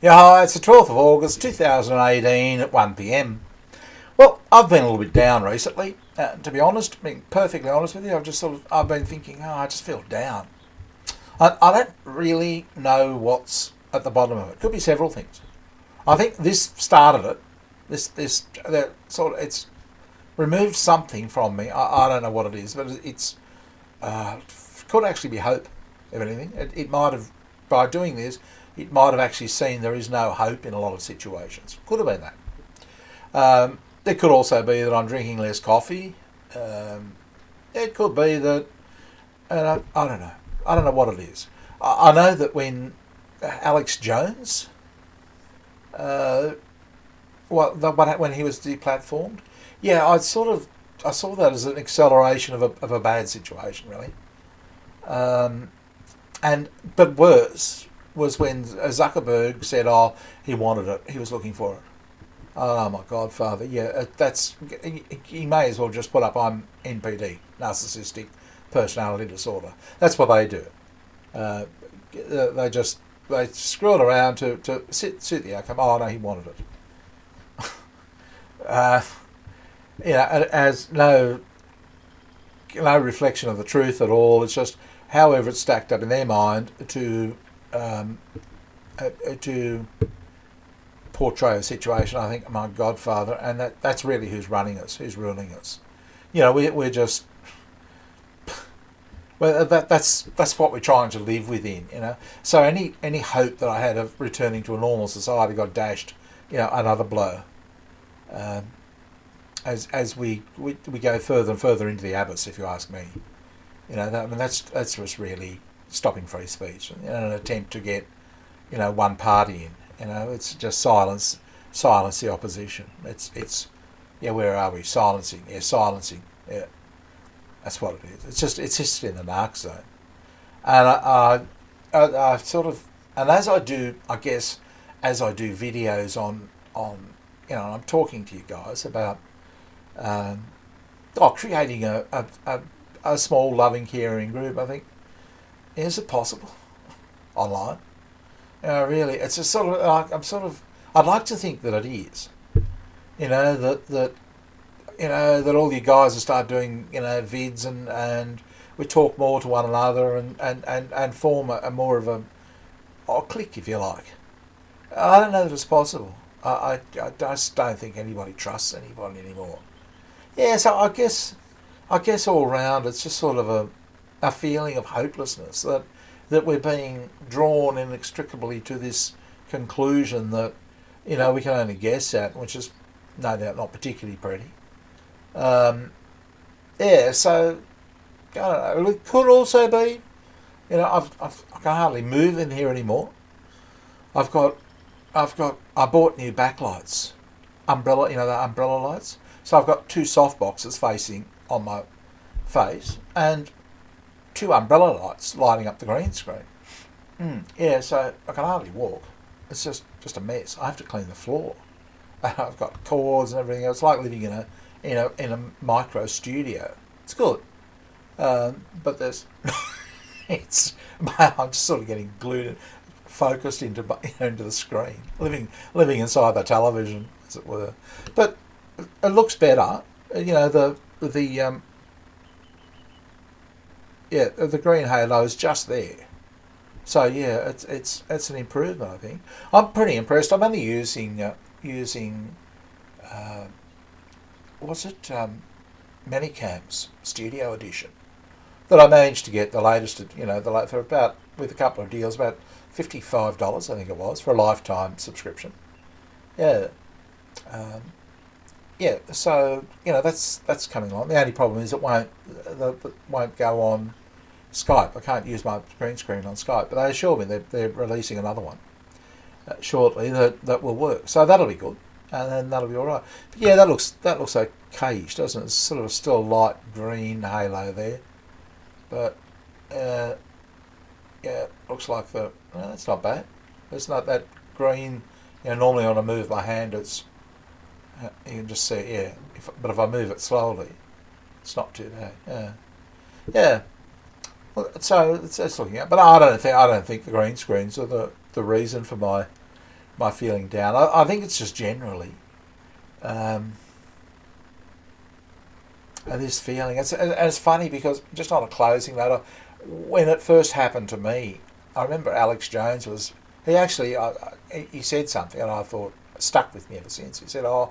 Yeah, hi, it's the 12th of August 2018 at 1 p.m. Well, I've been a little bit down recently, to be honest, being perfectly honest with you. I've been thinking, I just feel down. I don't really know what's at the bottom of it. Could be several things. I think this started it. That sort of, it's removed something from me. I don't know what it is, but it's, uh, could actually be hope, if anything. It might have, by doing this, it might have actually seen there is no hope in a lot of situations. Could have been that. It could also be that I'm drinking less coffee. It could be that, I don't know. I don't know what it is. I know that when Alex Jones, uh, when he was deplatformed, yeah, I saw that as an acceleration of a bad situation, really. Um, and but worse was when Zuckerberg said, "Oh, he wanted it. He was looking for it." Oh my God, Father! Yeah, that's he may as well just put up I'm NPD, narcissistic personality disorder. That's what they do. Uh, they just they screw it around to suit the outcome. Oh no, he wanted it. Uh, as no reflection of the truth at all. It's just however it's stacked up in their mind um, to portray a situation. I think, my Godfather, and that's really who's running us, who's ruling us. We're just well, that's what we're trying to live within. So any hope that I had of returning to a normal society got dashed. Another blow. Um, as we go further and further into the abyss, if you ask me. That's just really stopping free speech and an attempt to get one party in. It's just silence the opposition. It's yeah. Where are we? Silencing. Yeah, silencing. Yeah, that's what it is. It's just in the narc zone. And I sort of, and as I do, I guess, as I do videos on I'm talking to you guys about um, creating a small loving caring group. I think, is it possible online? Really, it's just sort of like I'd like to think that it is. That that all you guys will start doing vids and we talk more to one another and form a more of a clique, if you like. I don't know that it's possible. I just don't think anybody trusts anybody anymore. Yeah, so I guess all round it's just sort of a feeling of hopelessness that we're being drawn inextricably to this conclusion that we can only guess at, which is no doubt not particularly pretty. Um, yeah, so I don't know. It could also be, I can hardly move in here anymore. I've got I bought new backlights, the umbrella lights. So I've got two soft boxes facing on my face and two umbrella lights lighting up the green screen. Yeah, so I can hardly walk. It's just a mess. I have to clean the floor. I've got cords and everything. It's like living in a micro studio. It's good, but there's it's I'm just sort of getting glued and focused into the screen, living inside the television, as it were. But it looks better. The yeah, the green halo is just there. So yeah, it's an improvement. I think I'm pretty impressed. I'm only using uh, what's it Manicam's Studio Edition that I managed to get the latest. For about with a couple of deals about $55 I think it was for a lifetime subscription. Yeah. Um, yeah, so that's coming along. The only problem is it won't go on Skype. I can't use my green screen on Skype, but they assure me they're releasing another one shortly that will work. So that'll be good, and then that'll be all right. But yeah, that looks okayish, doesn't it? It's sort of still light green halo there, but uh, yeah, looks like that's not bad. It's not that green. Normally when I move my hand, it's you can just see it, yeah. But if I move it slowly, it's not too bad. Yeah, yeah. Well, so it's looking at. But I don't think the green screens are the reason for my my feeling down. I think it's just generally this feeling. It's funny because, just on a closing note, when it first happened to me, I remember Alex Jones was, he said something and I thought, stuck with me ever since. He said, "Oh,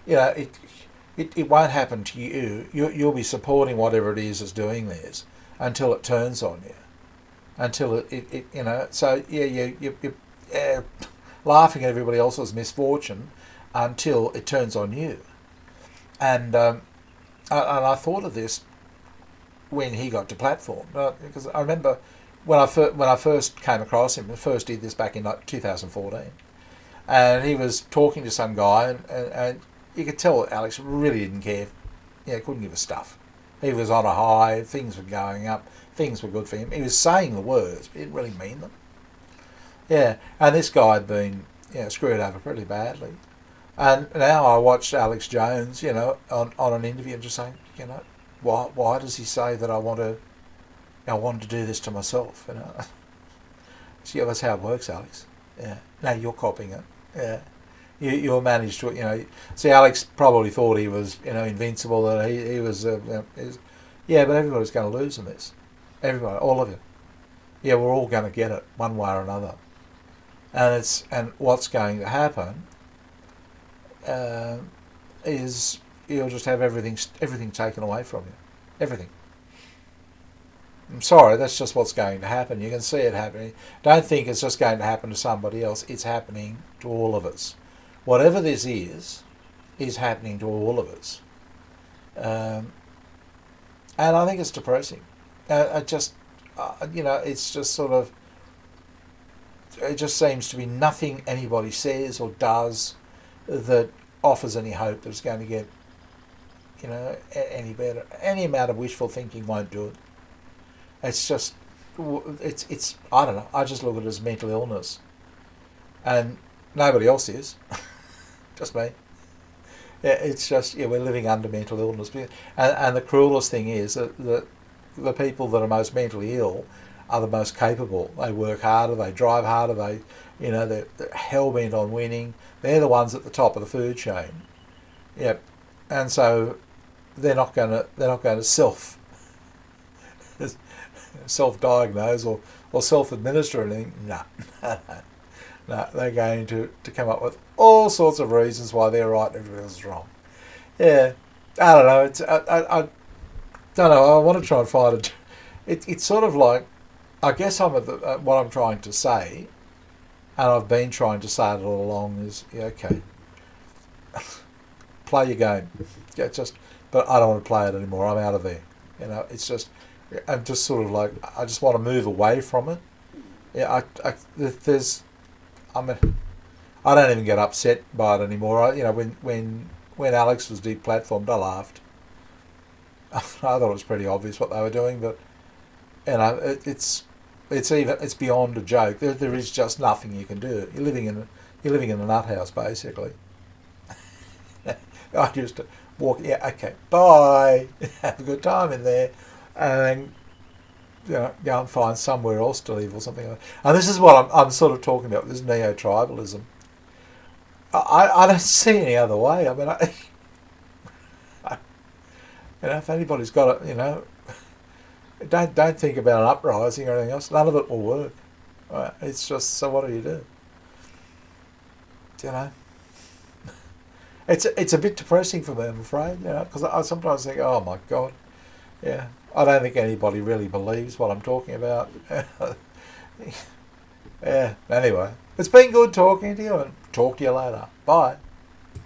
it won't happen to you. You'll be supporting whatever it is doing this until it turns on you, until it. So yeah, you're laughing at everybody else's misfortune until it turns on you." And I thought of this when he got to platform, because I remember when I first came across him, I first did this back in 2014, and he was talking to some guy, and you could tell Alex really didn't care, couldn't give a stuff. He was on a high, things were going up, things were good for him. He was saying the words, but he didn't really mean them. Yeah, and this guy had been screwed over pretty badly. And now I watched Alex Jones, on an interview, and just saying, why does he say that I want to do this to myself? So yeah, that's how it works, Alex. Yeah. No, you're copying it. Yeah. You'll manage to, see, Alex probably thought he was, invincible, that he was, yeah, but everybody's going to lose in this. Everybody, all of you. Yeah, we're all going to get it one way or another. And what's going to happen is you'll just have everything taken away from you. Everything. I'm sorry, that's just what's going to happen. You can see it happening. Don't think it's just going to happen to somebody else. It's happening to all of us. Whatever this is happening to all of us. And I think it's depressing. It's just sort of, it just seems to be nothing anybody says or does that offers any hope that it's going to get, any better. Any amount of wishful thinking won't do it. It's just, it's I don't know, I just look at it as mental illness. And nobody else is. Just me. Yeah, it's just, we're living under mental illness. And the cruelest thing is that the people that are most mentally ill are the most capable. They work harder, they drive harder, they're hell-bent on winning. They're the ones at the top of the food chain. Yep. And so they're not going to self-diagnose or self-administer anything. No. No, they're going to come up with all sorts of reasons why they're right and everybody else is wrong. Yeah, I don't know. I don't know. I want to try and find it. It's sort of like, I guess I'm at what I'm trying to say, and I've been trying to say it all along is, okay, play your game. Yeah, but I don't want to play it anymore. I'm out of there. It's just, I'm just sort of like, I just want to move away from it. Yeah, I don't even get upset by it anymore. When Alex was deplatformed, I laughed. I thought it was pretty obvious what they were doing, but it's beyond a joke. There is just nothing you can do. You're living in a nut house, basically. I used to walk. Yeah, okay, bye. Have a good time in there, and then go and find somewhere else to live or something like that. And this is what I'm sort of talking about, this neo-tribalism. I don't see any other way. I mean, if anybody's got it, don't think about an uprising or anything else. None of it will work. Right? It's just, so what do you do? It's a bit depressing for me, I'm afraid, because I sometimes think, oh my God, yeah, I don't think anybody really believes what I'm talking about. Yeah, anyway, it's been good talking to you, and talk to you later. Bye.